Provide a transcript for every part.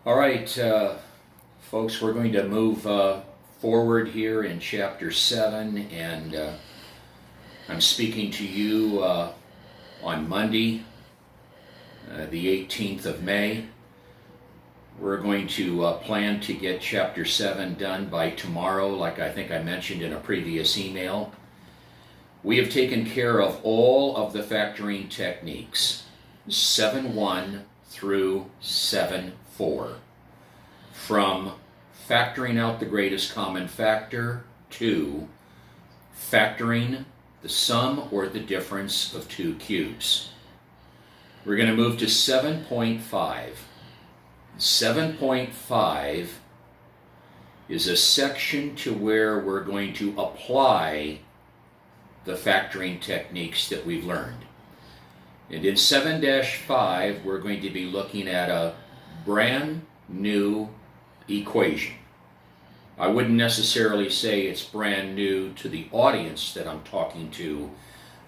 All right, folks, we're going to move forward here in chapter 7, and I'm speaking to you on Monday, the 18th of May. We're going to plan to get chapter 7 done by tomorrow, like I think I mentioned in a previous email. We have taken care of all of the factoring techniques, 7.1 through 7.4, from factoring out the greatest common factor to factoring the sum or the difference of two cubes. We're going to move to 7.5. 7.5 is a section to where we're going to apply the factoring techniques that we've learned. And in 7-5, we're going to be looking at a brand new equation. I wouldn't necessarily say it's brand new to the audience that I'm talking to,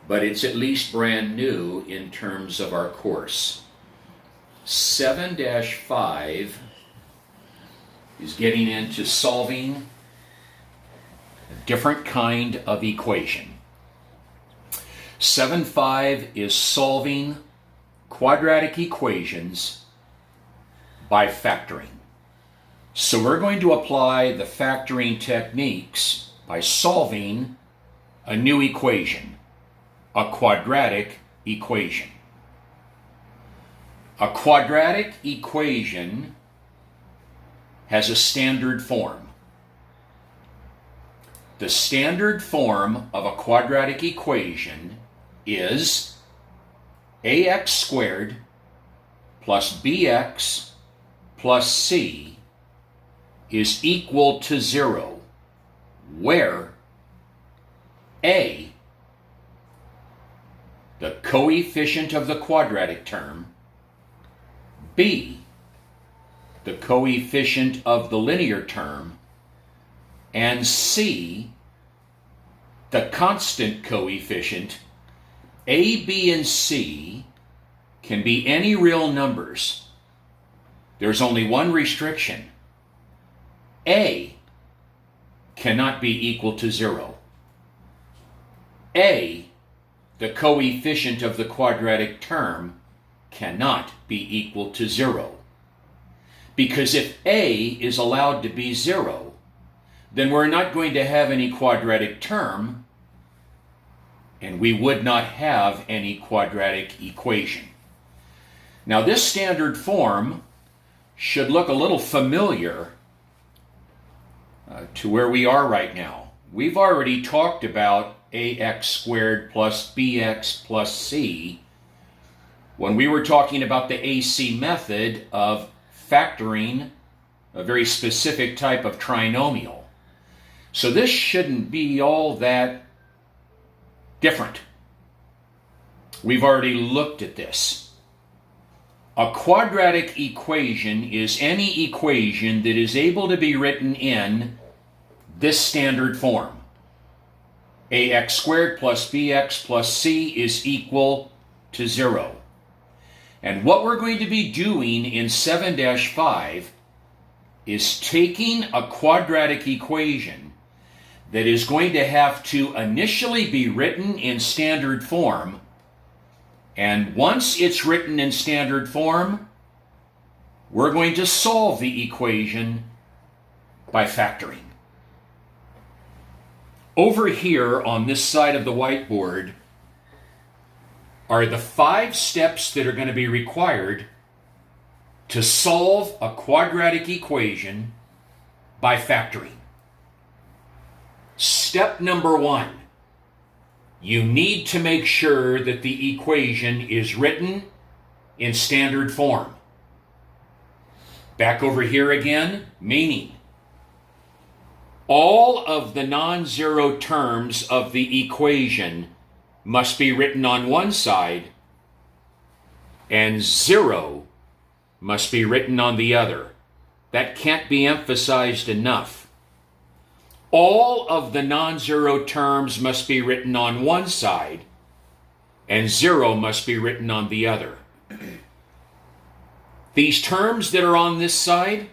but it's at least brand new in terms of our course. 7-5 is getting into solving a different kind of equation. 7.5 is solving quadratic equations by factoring. So we're going to apply the factoring techniques by solving a new equation, a quadratic equation. A quadratic equation has a standard form. The standard form of a quadratic equation is ax squared plus bx plus c is equal to 0, where a, the coefficient of the quadratic term, b, the coefficient of the linear term, and c, the constant coefficient. A, b, and c can be any real numbers. There's only one restriction. A cannot be equal to 0. A, the coefficient of the quadratic term, cannot be equal to 0. Because if A is allowed to be 0, then we're not going to have any quadratic term, and we would not have any quadratic equation. Now, this standard form should look a little familiar to where we are right now. We've already talked about ax squared plus bx plus c when we were talking about the AC method of factoring a very specific type of trinomial. So this shouldn't be all that different. We've already looked at this. A quadratic equation is any equation that is able to be written in this standard form. Ax squared plus bx plus c is equal to 0. And what we're going to be doing in 7-5 is taking a quadratic equation that is going to have to initially be written in standard form, and once it's written in standard form, we're going to solve the equation by factoring. Over here on this side of the whiteboard are the 5 steps that are going to be required to solve a quadratic equation by factoring. Step number 1, you need to make sure that the equation is written in standard form. Back over here again, meaning all of the non-zero terms of the equation must be written on one side, and 0 must be written on the other. That can't be emphasized enough. All of the non-zero terms must be written on one side, and 0 must be written on the other. These terms that are on this side,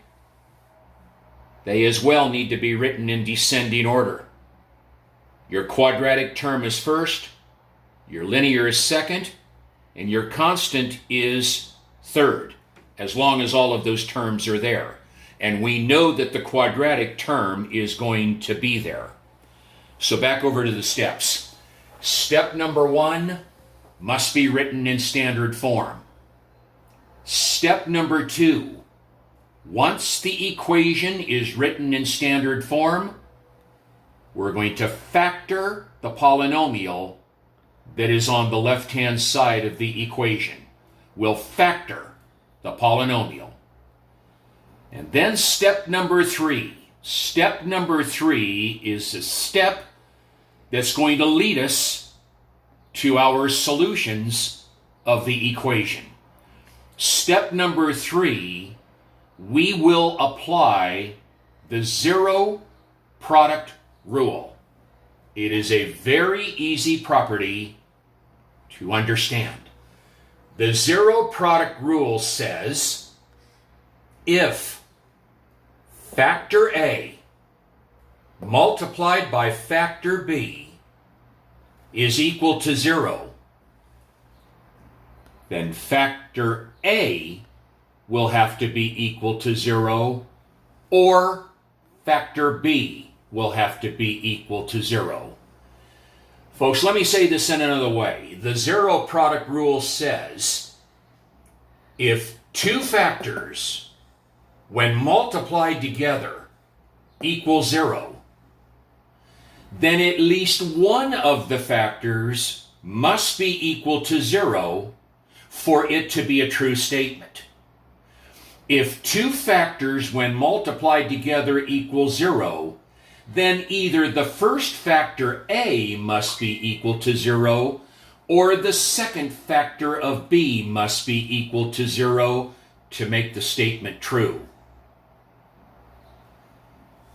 they as well need to be written in descending order. Your quadratic term is first, your linear is second, and your constant is third, as long as all of those terms are there. And we know that the quadratic term is going to be there. So back over to the steps. Step number 1 must be written in standard form. Step number 2, once the equation is written in standard form, we're going to factor the polynomial that is on the left-hand side of the equation. We'll factor the polynomial. And then step number 3. Step number 3 is a step that's going to lead us to our solutions of the equation. Step number 3, we will apply the zero product rule. It is a very easy property to understand. The zero product rule says if factor A multiplied by factor B is equal to 0, then factor A will have to be equal to 0, or factor B will have to be equal to 0. Folks, let me say this in another way. The zero product rule says if two factors, when multiplied together, equal 0, then at least one of the factors must be equal to 0 for it to be a true statement. If two factors, when multiplied together, equal 0, then either the first factor A must be equal to 0, or the second factor of B must be equal to 0 to make the statement true.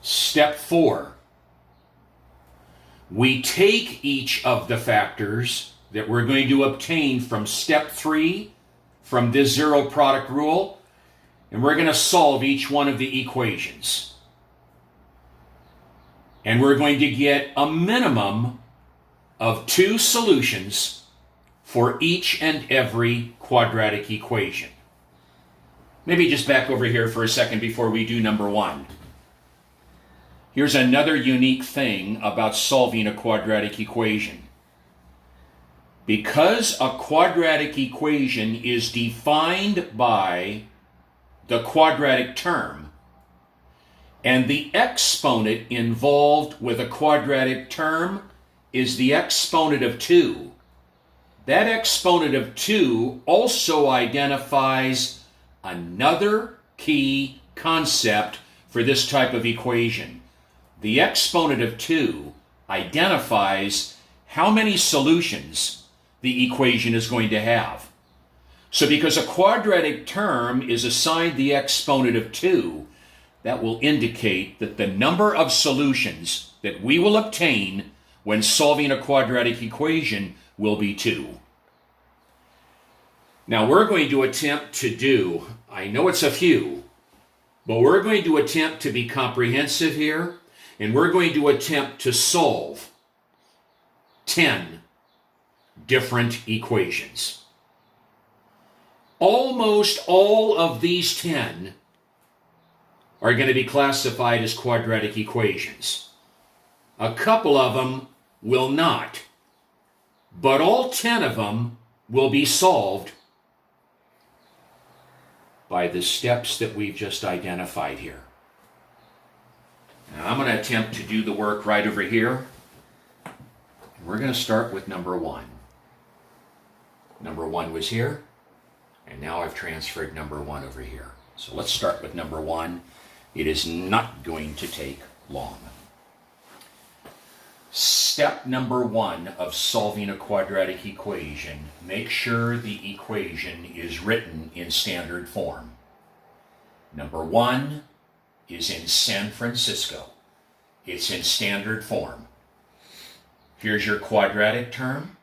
Step 4. We take each of the factors that we're going to obtain from step 3, from this zero product rule, and we're going to solve each one of the equations. And we're going to get a minimum of 2 solutions for each and every quadratic equation. Maybe just back over here for a second before we do number 1. Here's another unique thing about solving a quadratic equation. Because a quadratic equation is defined by the quadratic term, and the exponent involved with a quadratic term is the exponent of 2. That exponent of 2 also identifies another key concept for this type of equation. The exponent of 2 identifies how many solutions the equation is going to have. So because a quadratic term is assigned the exponent of 2, that will indicate that the number of solutions that we will obtain when solving a quadratic equation will be 2. Now we're going to attempt to do, I know it's a few, but we're going to attempt to be comprehensive here, and we're going to attempt to solve 10 different equations. Almost all of these 10 are going to be classified as quadratic equations. A couple of them will not, but all 10 of them will be solved by the steps that we've just identified here. Now I'm going to attempt to do the work right over here. We're going to start with number 1. Number 1 was here, and now I've transferred number 1 over here. So let's start with number 1. It is not going to take long. Step number 1 of solving a quadratic equation, make sure the equation is written in standard form. Number 1 is in San Francisco. It's in standard form. Here's your quadratic term,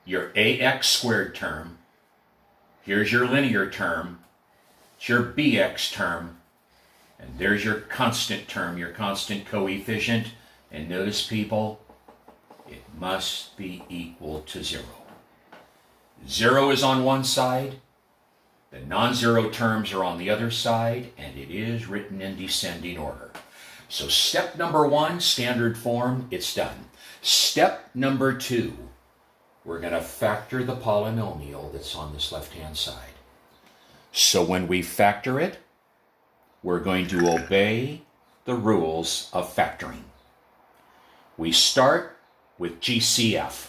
your ax squared term, Here's your linear term. It's your bx term. And there's your constant term, your constant coefficient. And notice, people, it must be equal to 0. 0 is on one side. The non-zero terms are on the other side, and it is written in descending order. So step number 1, standard form, it's done. Step number 2, we're going to factor the polynomial that's on this left-hand side. So when we factor it, we're going to obey the rules of factoring. We start with GCF.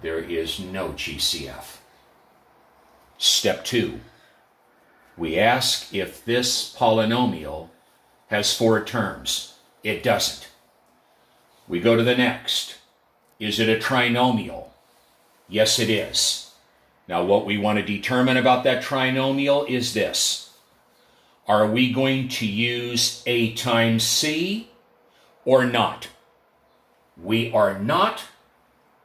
There is no GCF. Step 2, we ask if this polynomial has 4 terms. It doesn't. We go to the next. Is it a trinomial? Yes, it is. Now, what we want to determine about that trinomial is this. Are we going to use A times C or not? We are not,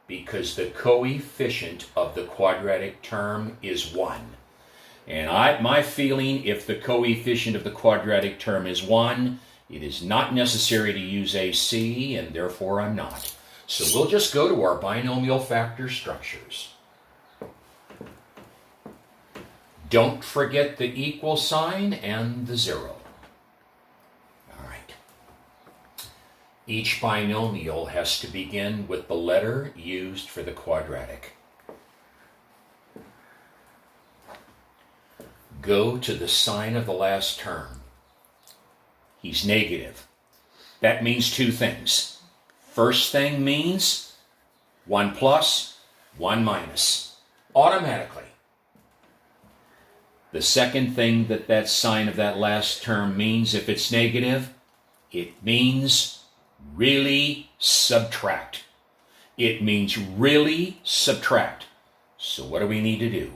because the coefficient of the quadratic term is 1. And my feeling, if the coefficient of the quadratic term is 1, it is not necessary to use AC, and therefore I'm not. So we'll just go to our binomial factor structures. Don't forget the equal sign and the 0. All right. Each binomial has to begin with the letter used for the quadratic. Go to the sign of the last term. He's negative. That means 2 things. First thing means 1 plus, 1 minus, automatically. The second thing that sign of that last term means, if it's negative, it means really subtract. It means really subtract. So what do we need to do?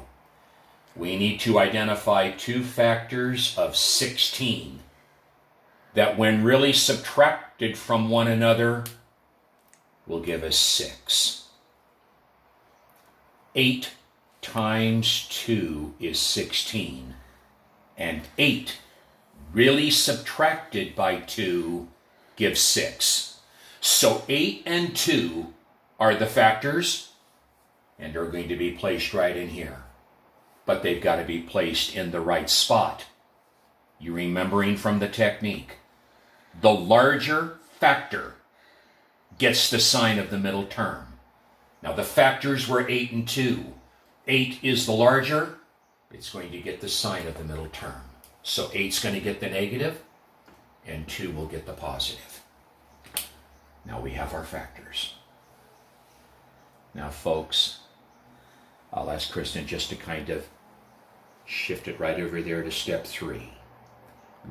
We need to identify 2 factors of 16 that, when really subtracted from one another, will give us 6. 8 times 2 is 16, and 8 really subtracted by 2 gives 6. So 8 and 2 are the factors, and are going to be placed right in here. But they've got to be placed in the right spot. You remembering from the technique, the larger factor gets the sign of the middle term. Now the factors were 8 and 2. 8 is the larger, it's going to get the sign of the middle term. So 8's going to get the negative, and 2 will get the positive. Now we have our factors. Now folks, I'll ask Kristen just to kind of shift it right over there to step 3.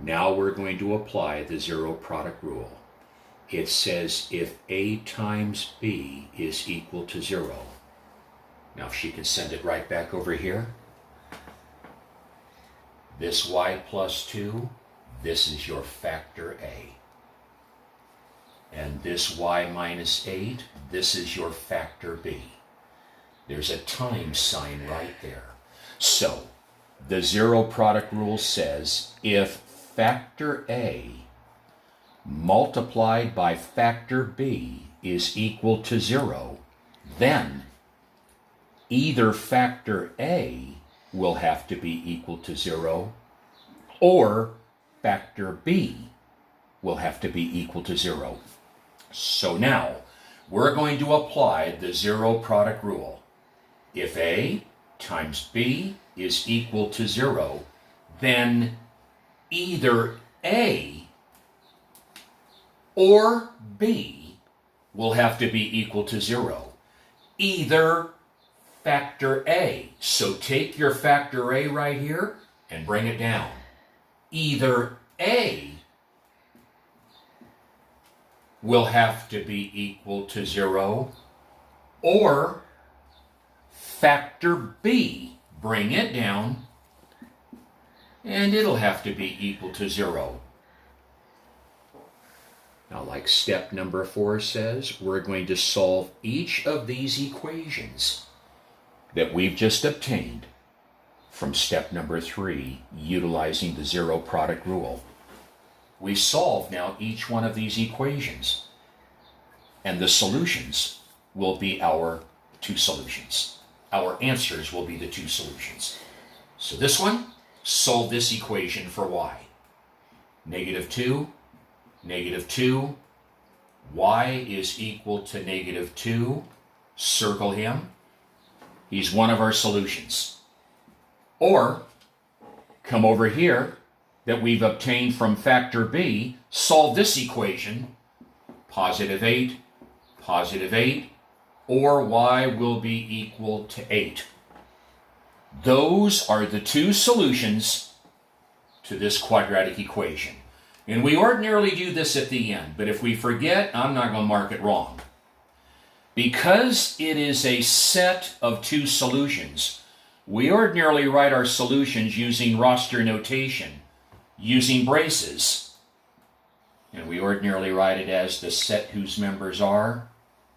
Now we're going to apply the 0 product rule. It says if A times B is equal to 0. Now if she can send it right back over here. This y plus 2, this is your factor A. And this y minus 8, this is your factor B. There's a times sign right there. So the 0 product rule says if factor A multiplied by factor B is equal to 0, then either factor A will have to be equal to 0, or factor B will have to be equal to 0. So now we're going to apply the 0 product rule. If A times B is equal to 0, then either A or B will have to be equal to 0. Either factor A. So take your factor A right here and bring it down. Either A will have to be equal to 0, or factor B, bring it down, and it'll have to be equal to 0. Now, like step number 4 says, we're going to solve each of these equations that we've just obtained from step number 3, utilizing the zero product rule. We solve now each one of these equations, and the solutions will be our 2 solutions. Our answers will be the 2 solutions. So this one, solve this equation for y. -2, -2, y is equal to -2. Circle him. He's one of our solutions. Or, come over here that we've obtained from factor B, solve this equation, +8, +8, or y will be equal to 8. Those are the 2 solutions to this quadratic equation. And we ordinarily do this at the end, but if we forget, I'm not going to mark it wrong. Because it is a set of 2 solutions, we ordinarily write our solutions using roster notation, using braces. And we ordinarily write it as the set whose members are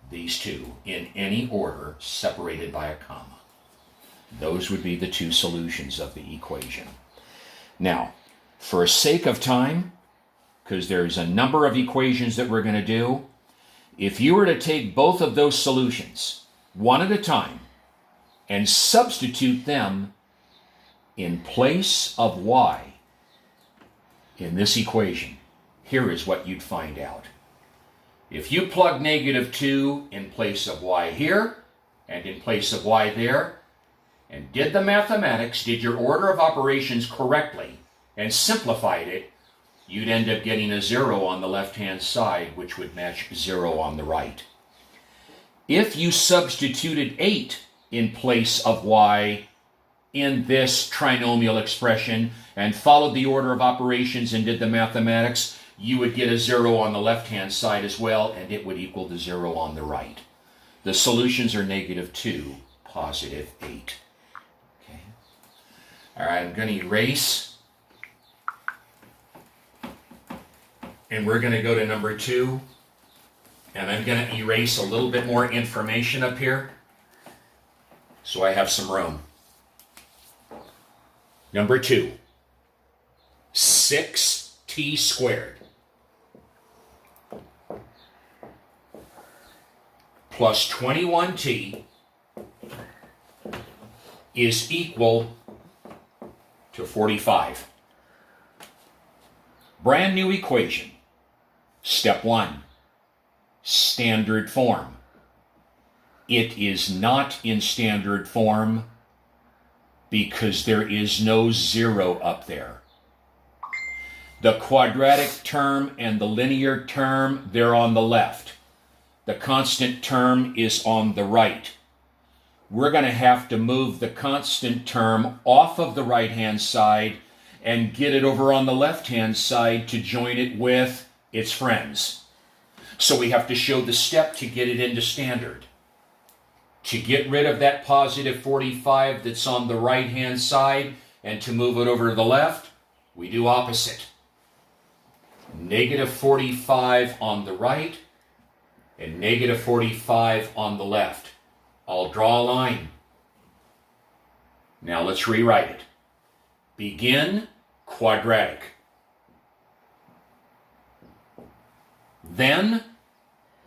these 2, in any order, separated by a comma. Those would be the 2 solutions of the equation. Now, for sake of time, because there's a number of equations that we're going to do, if you were to take both of those solutions, one at a time, and substitute them in place of y in this equation, here is what you'd find out. If you plug -2 in place of y here, and in place of y there, and did the mathematics, did your order of operations correctly, and simplified it, you'd end up getting a 0 on the left-hand side, which would match 0 on the right. If you substituted 8 in place of y in this trinomial expression and followed the order of operations and did the mathematics, you would get a 0 on the left-hand side as well, and it would equal the 0 on the right. The solutions are -2, +8. Okay. All right, I'm going to erase. And we're going to go to number 2. And I'm going to erase a little bit more information up here, so I have some room. Number 2, 6t squared plus 21t is equal to 45. Brand new equation. Step 1, standard form. It is not in standard form because there is no 0 up there. The quadratic term and the linear term, they're on the left. The constant term is on the right. We're going to have to move the constant term off of the right-hand side and get it over on the left-hand side to join it with its friends. So we have to show the step to get it into standard. To get rid of that +45 that's on the right-hand side and to move it over to the left, we do opposite. -45 on the right and -45 on the left. I'll draw a line. Now let's rewrite it. Begin quadratic. Then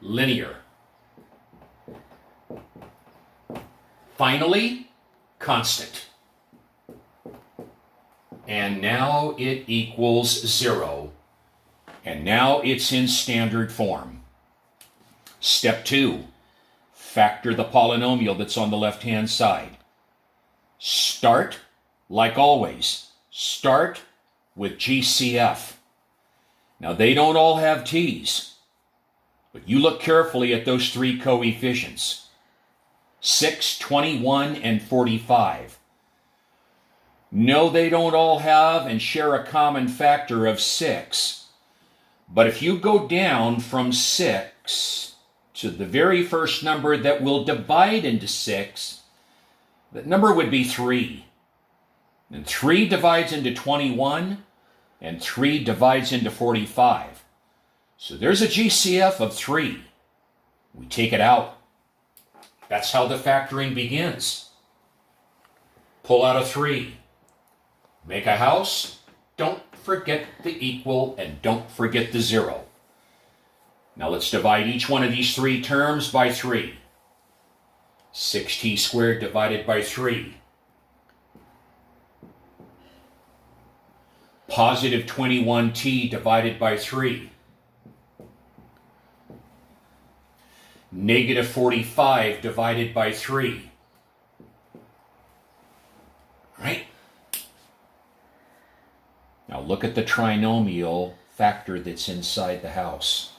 linear. Finally, constant. And now it equals 0. And now it's in standard form. Step 2, factor the polynomial that's on the left-hand side. Start, like always, start with GCF. Now, they don't all have t's, but you look carefully at those 3 coefficients, 6, 21, and 45. No, they don't all have and share a common factor of 6. But if you go down from 6 to the very first number that will divide into 6, that number would be 3. And 3 divides into 21, and 3 divides into 45. So there's a GCF of 3. We take it out. That's how the factoring begins. Pull out a 3. Make a house. Don't forget the equal and don't forget the 0. Now let's divide each one of these 3 terms by 3. 6t squared divided by 3. Positive 21t divided by 3. Negative 45 divided by 3. Right? Now look at the trinomial factor that's inside the house.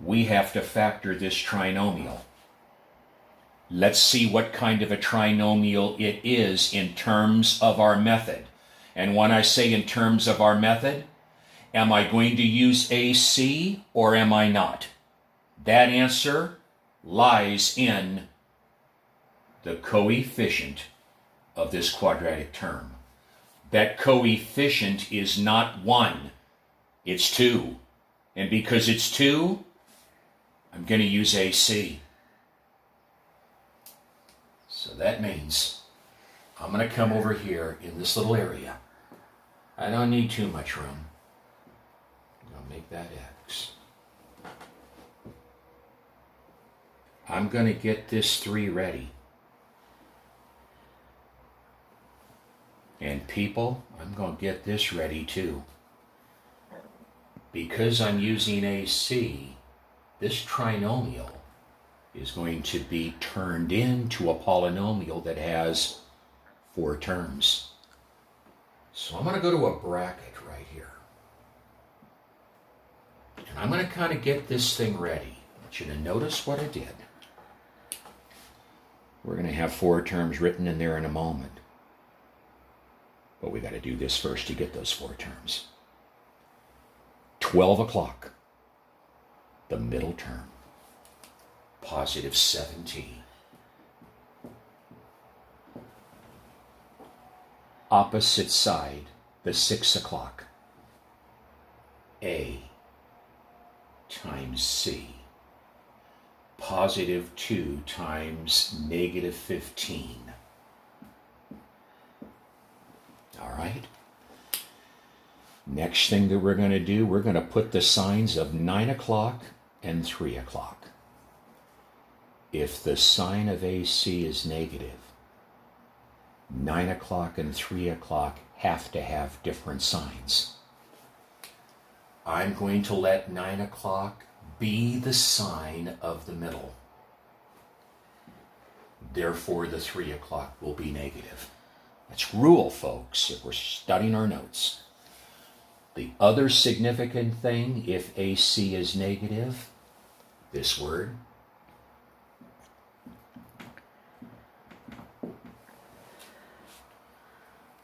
We have to factor this trinomial. Let's see what kind of a trinomial it is in terms of our method. And when I say in terms of our method, am I going to use AC or am I not? That answer lies in the coefficient of this quadratic term. That coefficient is not 1, it's 2. And because it's 2, I'm going to use AC. So that means I'm going to come over here in this little area. I don't need too much room. I'm going to make that X. I'm going to get this 3 ready. And people, I'm going to get this ready too. Because I'm using AC, this trinomial is going to be turned into a polynomial that has 4 terms. So I'm going to go to a bracket right here. And I'm going to kind of get this thing ready. I want you to notice what I did. We're going to have 4 terms written in there in a moment. But we got to do this first to get those 4 terms. 12 o'clock, the middle term, positive 7t. Opposite side, the 6 o'clock, A times C, positive 2 times negative 15. All right. Next thing that we're going to do, we're going to put the signs of 9 o'clock and 3 o'clock. If the sign of AC is negative, 9 o'clock and 3 o'clock have to have different signs. I'm going to let 9 o'clock be the sign of the middle. Therefore, the 3 o'clock will be negative. That's rule, folks, if we're studying our notes. The other significant thing, if AC is negative, this word,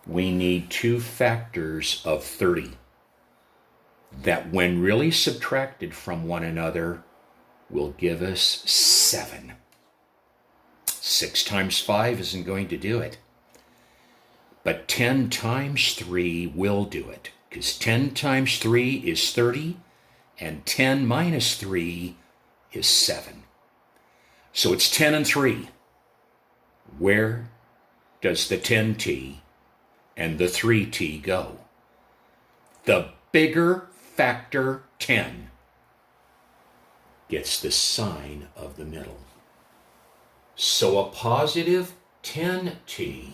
we need 2 factors of 30 that when really subtracted from one another will give us 7. 6 times 5 isn't going to do it. But 10 times 3 will do it. Because 10 times 3 is 30, and 10 minus 3 is 7. So it's 10 and 3. Where does the 10t and the 3t go? The bigger factor 10 gets the sign of the middle. So a positive 10t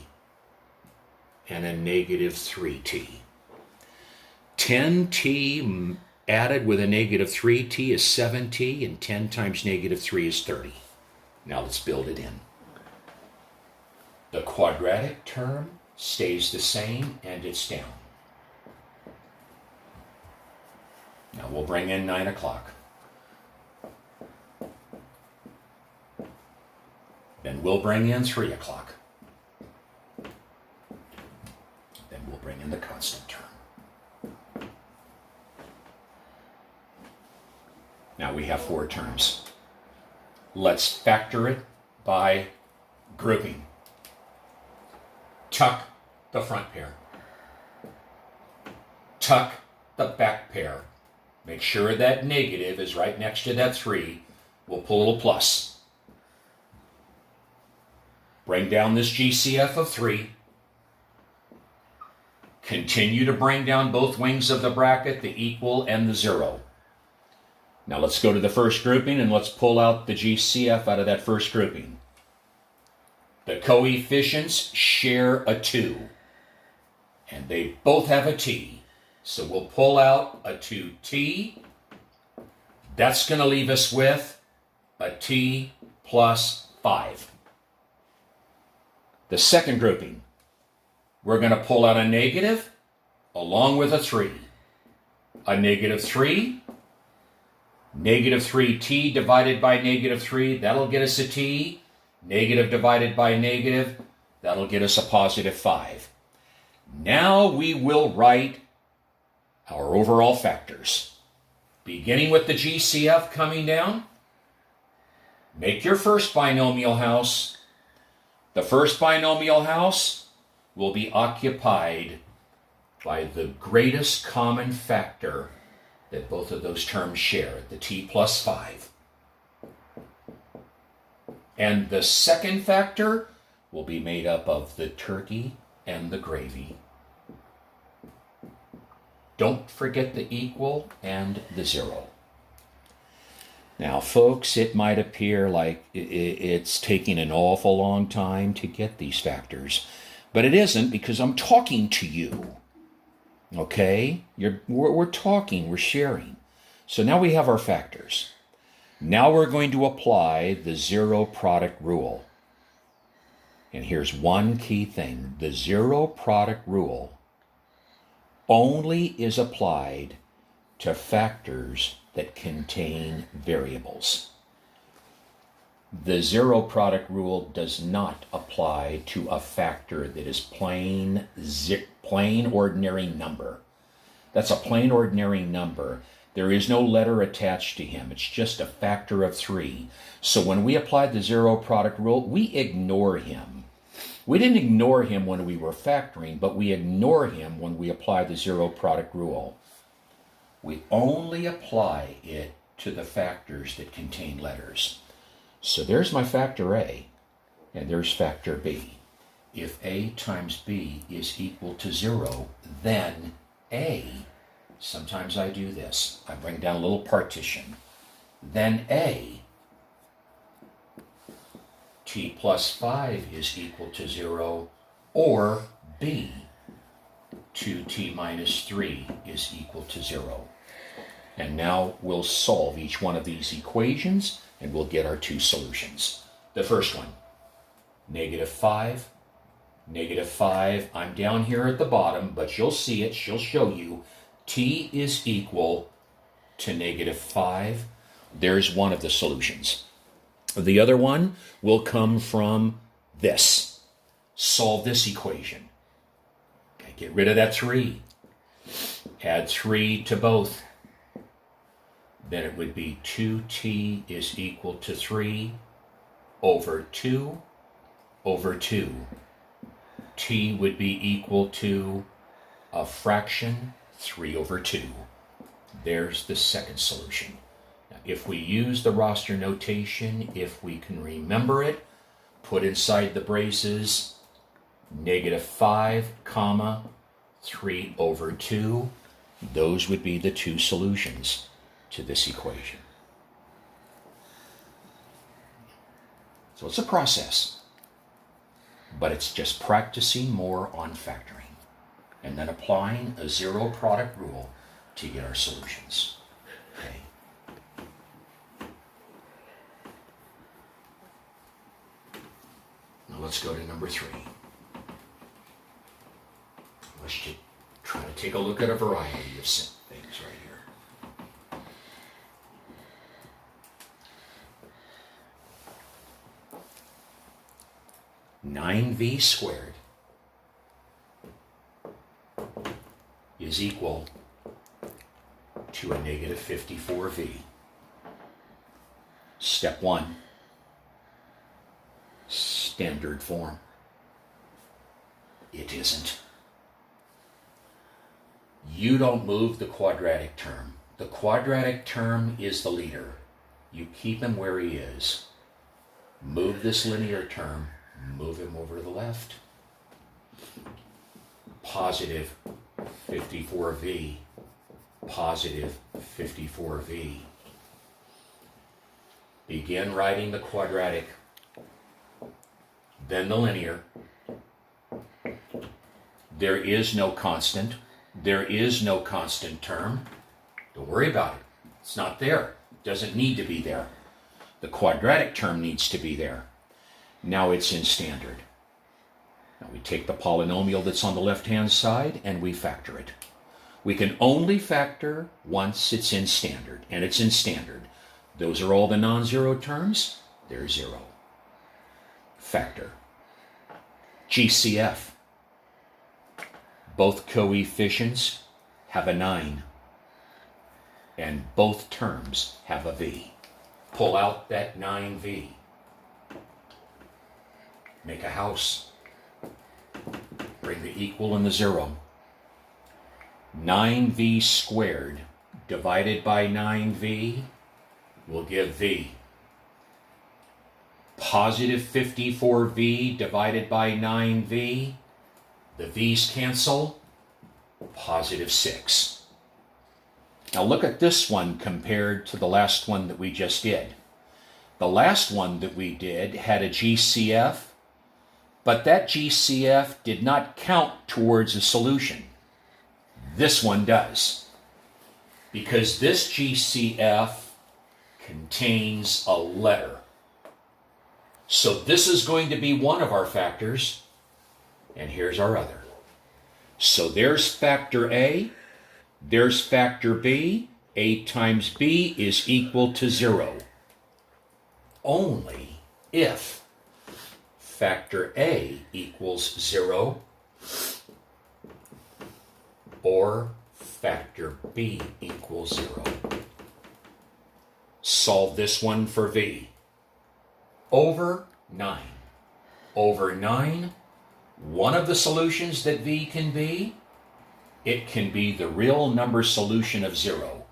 and a negative 3t. 10t added with a negative 3t is 7t, and 10 times negative 3 is 30. Now let's build it in. The quadratic term stays the same, and it's down. Now we'll bring in 9 o'clock. Then we'll bring in 3 o'clock. Then we'll bring in the constant term. Now we have 4 terms. Let's factor it by grouping. Tuck the front pair. Tuck the back pair. Make sure that negative is right next to that 3. We'll pull a little plus. Bring down this GCF of 3. Continue to bring down both wings of the bracket, the equal and the 0. Now let's go to the first grouping and let's pull out the GCF out of that first grouping. The coefficients share a 2, and they both have a t. So we'll pull out a 2t. That's going to leave us with a t plus 5. The second grouping, we're going to pull out a negative along with a 3. A negative 3, negative 3t divided by negative 3, that'll get us a t. Negative divided by negative, that'll get us a positive 5. Now we will write our overall factors. Beginning with the GCF coming down, make your first binomial house. The first binomial house will be occupied by the greatest common factor that both of those terms share, the t plus 5. And the second factor will be made up of the turkey and the gravy. Don't forget the equal and the 0. Now, folks, it might appear like it's taking an awful long time to get these factors, but it isn't, because I'm talking to you. Okay? We're talking, we're sharing. So now we have our factors. Now we're going to apply the 0 product rule. And here's one key thing. The 0 product rule only is applied to factors that contain variables. The 0 product rule does not apply to a factor that is plain ordinary number. That's a plain ordinary number. There is no letter attached to him. It's just a factor of 3. So when we apply the 0 product rule, we ignore him. We didn't ignore him when we were factoring, but we ignore him when we apply the 0 product rule. We only apply it to the factors that contain letters. So there's my factor A, and there's factor B. If A times B is equal to 0, then A, sometimes I do this. I bring down a little partition. Then A, t plus 5 is equal to 0, or B, 2t minus 3 is equal to 0. And now we'll solve each one of these equations, and we'll get our 2 solutions. The first one, negative 5. Negative 5, I'm down here at the bottom, but you'll see it, she'll show you. T is equal to negative 5. There's one of the solutions. The other one will come from this. Solve this equation. Okay, get rid of that 3. Add 3 to both. Then it would be 2t is equal to 3 over 2 over 2. T would be equal to a fraction 3 over 2. There's the second solution. Now, if we use the roster notation, if we can remember it, put inside the braces negative 5, comma, 3 over 2. Those would be the 2 solutions to this equation. So it's a process, but it's just practicing more on factoring and then applying a 0 product rule to get our solutions. Okay. Now let's go to number 3. Let's just try to take a look at a variety of things right here. 9v squared is equal to a negative 54v. Step 1, standard form. It isn't. You don't move the quadratic term. The quadratic term is the leader. You keep him where he is. Move this linear term, Move him over to the left. Positive 54v. Positive 54v. Begin writing the quadratic, then the linear. There is no constant. There is no constant term. Don't worry about it. It's not there. It doesn't need to be there. The quadratic term needs to be there. Now it's in standard. Now we take the polynomial that's on the left-hand side and we factor it. We can only factor once it's in standard, and it's in standard. Those are all the non-zero terms. They're zero. Factor. GCF. Both coefficients have a 9, and both terms have a v. Pull out that 9v. Make a house. Bring the equal and the 0. 9v squared divided by 9v will give v. Positive 54v divided by 9v, the v's cancel, positive 6. Now look at this one compared to the last one that we just did. The last one that we did had a GCF, but that GCF did not count towards a solution. This one does, because this GCF contains a letter. So this is going to be one of our factors, and here's our other. So there's factor A, there's factor B. A times B is equal to 0. Only if factor A equals 0 or factor B equals 0. Solve this one for V. Over 9. Over 9, one of the solutions that V can be, it can be the real number solution of 0.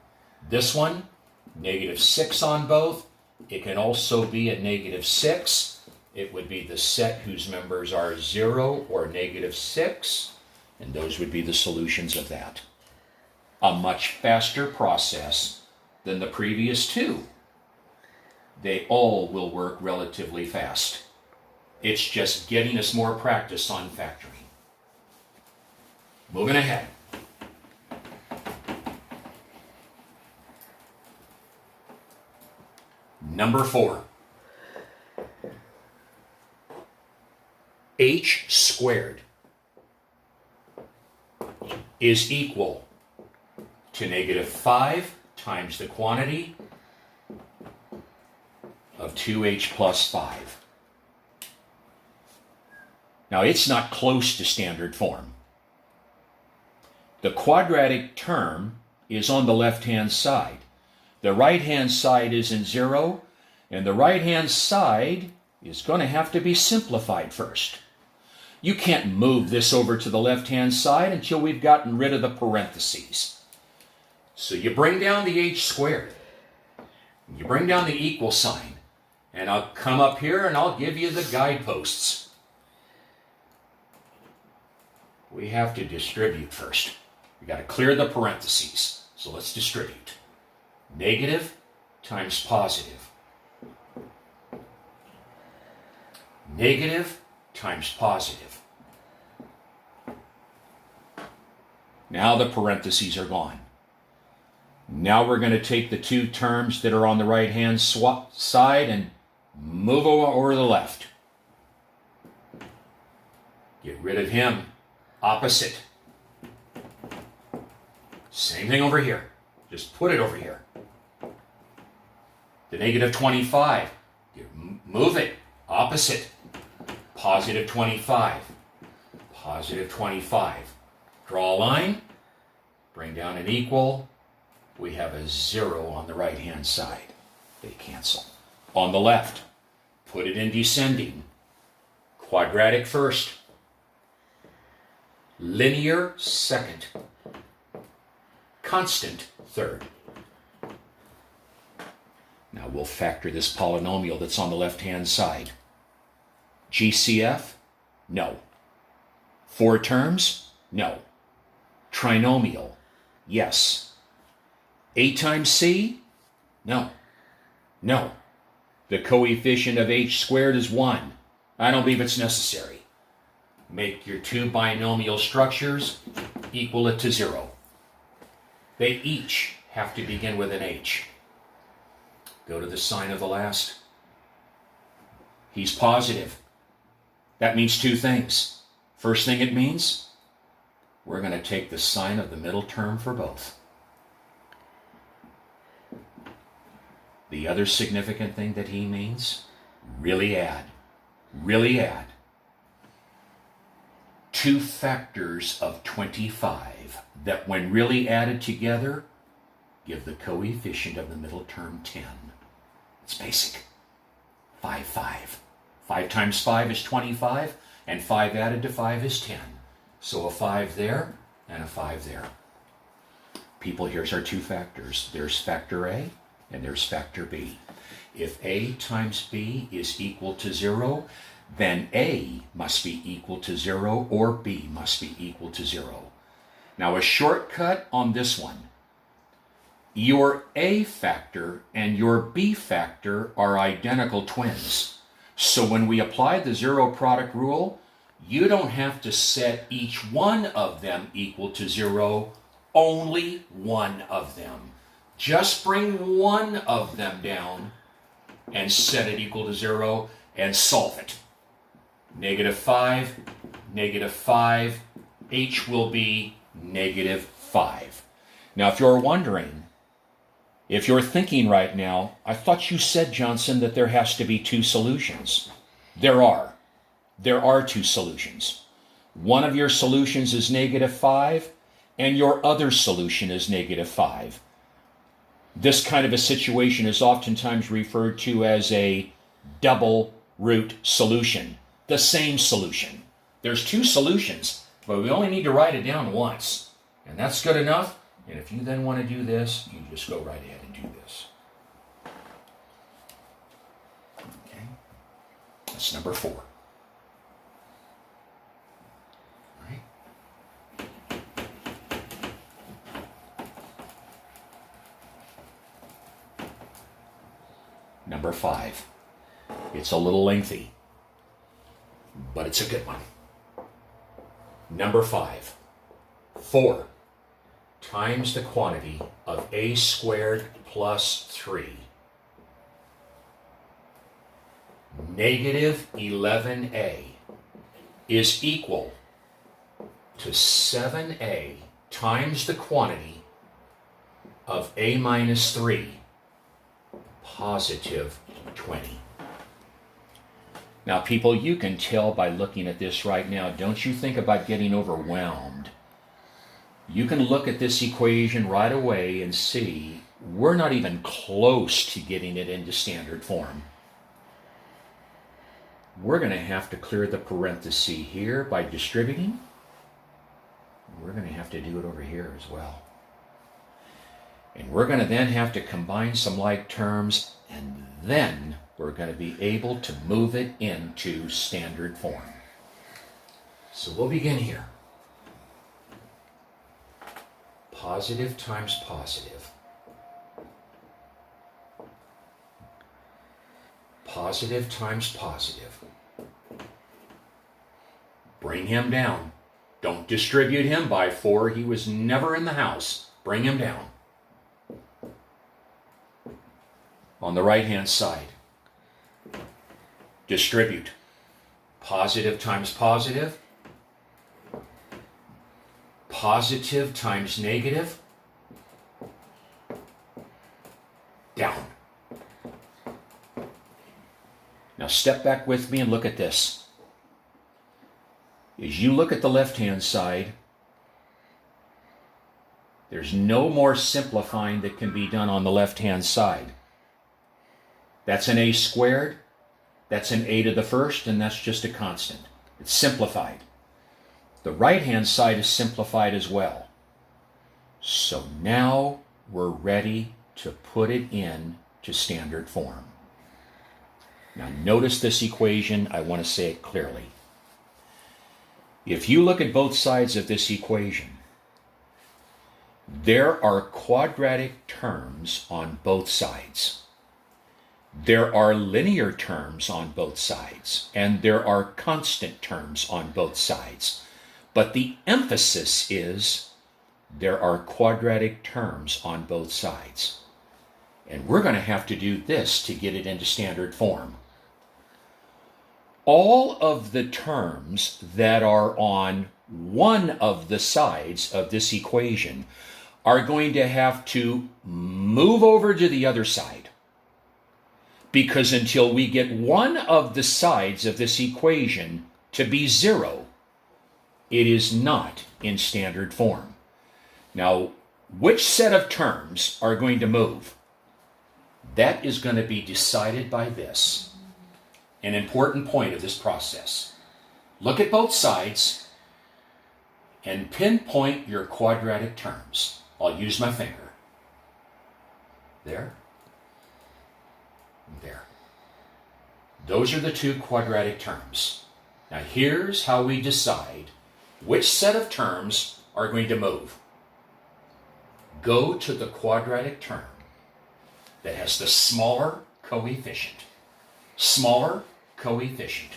This one, negative 6 on both. It can also be a negative 6. It would be the set whose members are 0 or negative 6, and those would be the solutions of that. A much faster process than the previous two. They all will work relatively fast. It's just getting us more practice on factoring. Moving ahead. Number 4. H squared is equal to negative 5 times the quantity of 2h plus 5. Now it's not close to standard form. The quadratic term is on the left-hand side. The right-hand side is in 0, and the right-hand side is going to have to be simplified first. You can't move this over to the left-hand side until we've gotten rid of the parentheses. So you bring down the h squared. You bring down the equal sign. And I'll come up here and I'll give you the guideposts. We have to distribute first. We got to clear the parentheses. So let's distribute. Negative times positive. Negative times positive. Now the parentheses are gone. Now we're going to take the two terms that are on the right-hand side and move over to the left. Get rid of him. Opposite. Same thing over here. Just put it over here. The negative 25. Move it. Opposite. Positive 25. Positive 25. Draw a line. Bring down an equal. We have a 0 on the right-hand side. They cancel. On the left, put it in descending. Quadratic first. Linear second. Constant third. Now we'll factor this polynomial that's on the left-hand side. GCF? No. 4 terms? No. Trinomial? Yes. A times C? No. No. The coefficient of h squared is 1. I don't believe it's necessary. Make your 2 binomial structures, equal it to 0. They each have to begin with an h. Go to the sign of the last. He's positive. That means 2 things. First thing it means, we're going to take the sign of the middle term for both. The other significant thing that he means, really add. Really add. 2 factors of 25 that when really added together give the coefficient of the middle term 10. It's basic. 5, 5. 5 times 5 is 25, and 5 added to 5 is 10. So a 5 there and a 5 there. People, here's our 2 factors. There's factor A and there's factor B. If A times B is equal to 0, then A must be equal to 0 or B must be equal to 0. Now a shortcut on this one. Your A factor and your B factor are identical twins. So when we apply the 0 product rule, you don't have to set each one of them equal to 0, only one of them. Just bring one of them down and set it equal to 0 and solve it. -5, -5, h will be -5. Now if you're wondering, if you're thinking right now, I thought you said, Johnson, that there has to be 2 solutions. There are. There are 2 solutions. One of your solutions is -5, and your other solution is -5. This kind of a situation is oftentimes referred to as a double root solution. The same solution. There's 2 solutions, but we only need to write it down once. And that's good enough. And if you then want to do this, you just go right ahead and do this. Okay? That's number 4. All right? Number 5. It's a little lengthy, but it's a good one. Number 5. 4 times the quantity of a squared plus 3. -11a is equal to 7a times the quantity of a minus 3 positive 20. Now, people, you can tell by looking at this right now, don't you think about getting overwhelmed. You can look at this equation right away and see we're not even close to getting it into standard form. We're going to have to clear the parenthesis here by distributing. We're going to have to do it over here as well. And we're going to then have to combine some like terms, and then we're going to be able to move it into standard form. So we'll begin here. Positive times positive. Positive times positive. Bring him down. Don't distribute him by 4. He was never in the house. Bring him down. On the right-hand side, distribute. Positive times positive. Positive times negative. Down. Now step back with me and look at this. As you look at the left-hand side, there's no more simplifying that can be done on the left-hand side. That's an a squared, that's an a to the first, and that's just a constant. It's simplified. The right-hand side is simplified as well. So now we're ready to put it in to standard form. Now notice this equation. I want to say it clearly. If you look at both sides of this equation, there are quadratic terms on both sides. There are linear terms on both sides, and there are constant terms on both sides. But the emphasis is there are quadratic terms on both sides. And we're going to have to do this to get it into standard form. All of the terms that are on one of the sides of this equation are going to have to move over to the other side. Because until we get one of the sides of this equation to be 0, it is not in standard form. Now, which set of terms are going to move? That is going to be decided by this. An important point of this process. Look at both sides and pinpoint your quadratic terms. I'll use my finger. There. There. Those are the two quadratic terms. Now here's how we decide which set of terms are going to move. Go to the quadratic term that has the smaller coefficient. Smaller coefficient.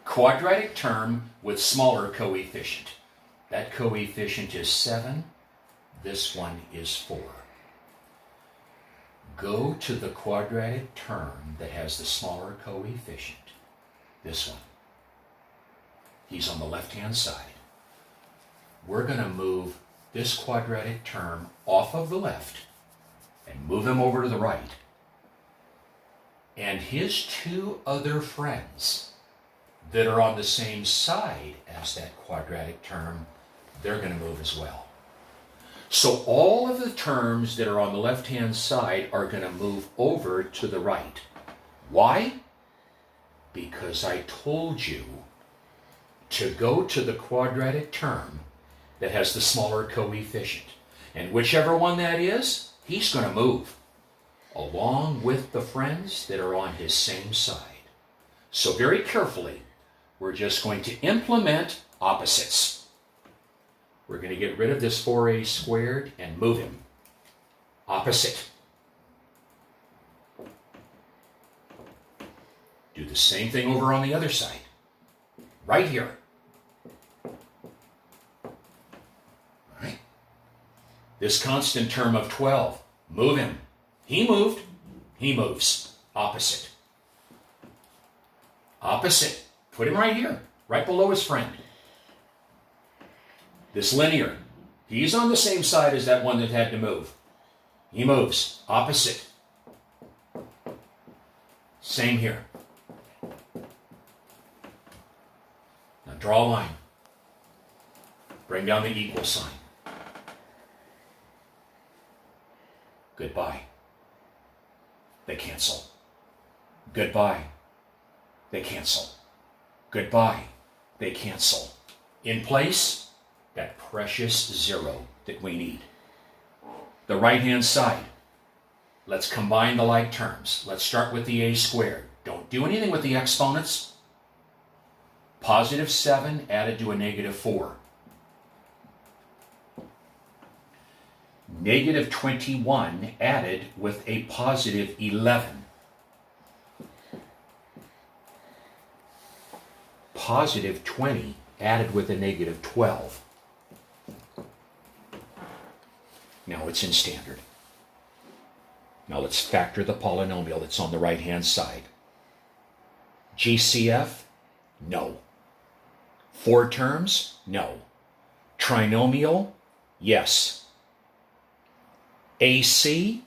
Quadratic term with smaller coefficient. That coefficient is 7. This one is 4. Go to the quadratic term that has the smaller coefficient. This one. He's on the left-hand side. We're going to move this quadratic term off of the left and move him over to the right. And his two other friends that are on the same side as that quadratic term, they're going to move as well. So all of the terms that are on the left-hand side are going to move over to the right. Why? Because I told you to go to the quadratic term that has the smaller coefficient. And whichever one that is, he's going to move along with the friends that are on his same side. So very carefully, we're just going to implement opposites. We're going to get rid of this 4a squared and move him. Opposite. Do the same thing over on the other side. Right here. All right. This constant term of 12, move him. He moved, he moves. Opposite. Opposite. Put him right here, right below his friend. This linear, he's on the same side as that one that had to move. He moves. Opposite. Same here. Now draw a line. Bring down the equal sign. Goodbye. They cancel. Goodbye. They cancel. Goodbye. They cancel. In place, that precious 0 that we need. The right-hand side. Let's combine the like terms. Let's start with the a squared. Don't do anything with the exponents. Positive 7 added to a negative 4. Negative 21 added with a positive 11. Positive 20 added with a negative 12. Now it's in standard. Now let's factor the polynomial that's on the right-hand side. GCF? No. 4 terms? No. Trinomial? Yes. AC?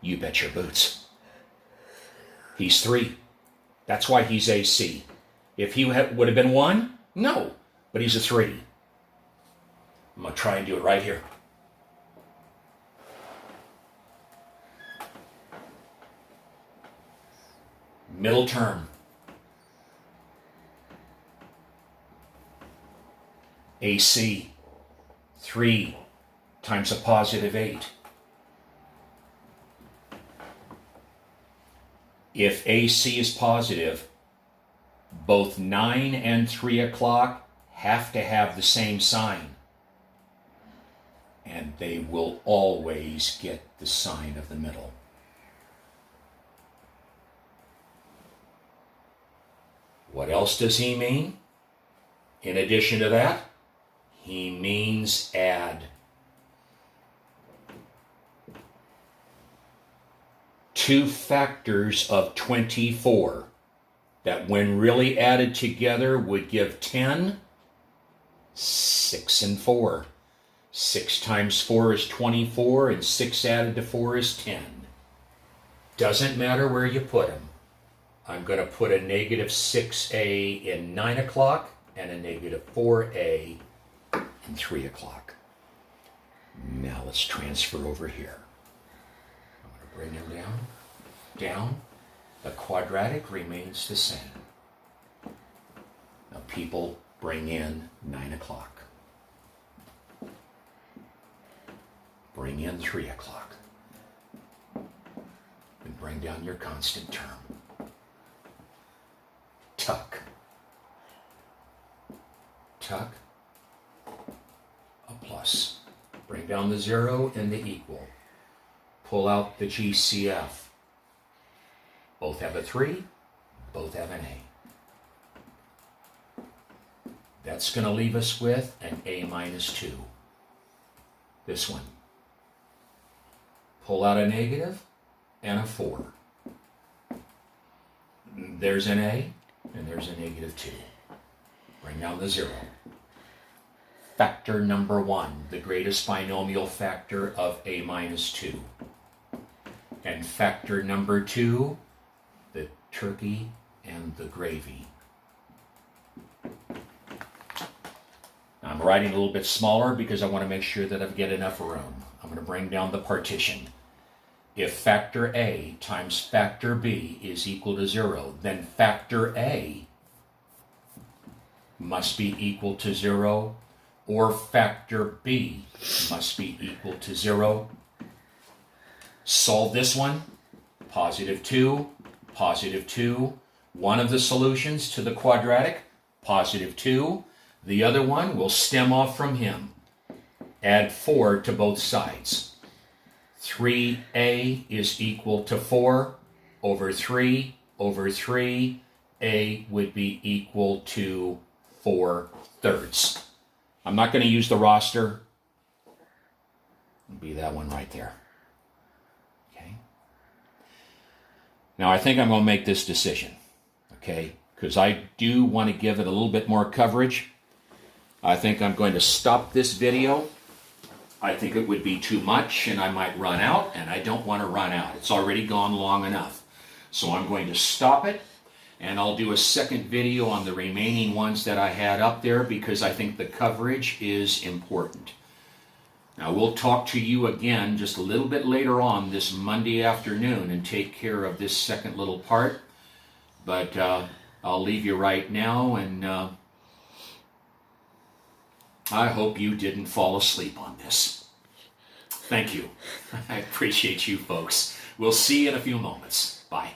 You bet your boots. He's 3. That's why he's AC. If he would have been 1, no, but he's a 3. I'm going to try and do it right here. Middle term. AC, 3 times a positive 8. If AC is positive, both 9 and 3 o'clock have to have the same sign. And they will always get the sign of the middle. What else does he mean? In addition to that, he means add. Two factors of 24 that when really added together would give 10, 6 and 4. 6 times 4 is 24, and 6 added to 4 is 10. Doesn't matter where you put them. I'm going to put a negative 6a in 9 o'clock and a negative 4a in 3 o'clock. Now let's transfer over here. I'm going to bring him down. Down. The quadratic remains the same. Now people bring in 9 o'clock. Bring in 3 o'clock. And bring down your constant term. Tuck. Tuck. A plus. Bring down the 0 and the equal. Pull out the GCF. Both have a 3. Both have an A. That's going to leave us with an A minus 2. This one. Pull out a negative and a 4. There's an A and there's a negative 2. Bring down the 0. Factor number 1, the greatest binomial factor of A minus 2. And factor number 2, the turkey and the gravy. I'm writing a little bit smaller because I want to make sure that I get enough room. I'm going to bring down the partition. If factor A times factor B is equal to 0, then factor A must be equal to 0, or factor B must be equal to 0. Solve this one. Positive 2, positive 2. One of the solutions to the quadratic, positive 2. The other one will stem off from him. Add 4 to both sides. 3a is equal to 4 over 3 over 3. A would be equal to 4/3. I'm not going to use the roster. It'll be that one right there. Okay. Now I think I'm going to make this decision. Okay. Because I do want to give it a little bit more coverage. I think I'm going to stop this video. I think it would be too much and I might run out, and I don't want to run out. It's already gone long enough. So I'm going to stop it, and I'll do a second video on the remaining ones that I had up there because I think the coverage is important. Now we'll talk to you again just a little bit later on this Monday afternoon and take care of this second little part. But I'll leave you right now, and I hope you didn't fall asleep on this. Thank you. I appreciate you folks. We'll see you in a few moments. Bye.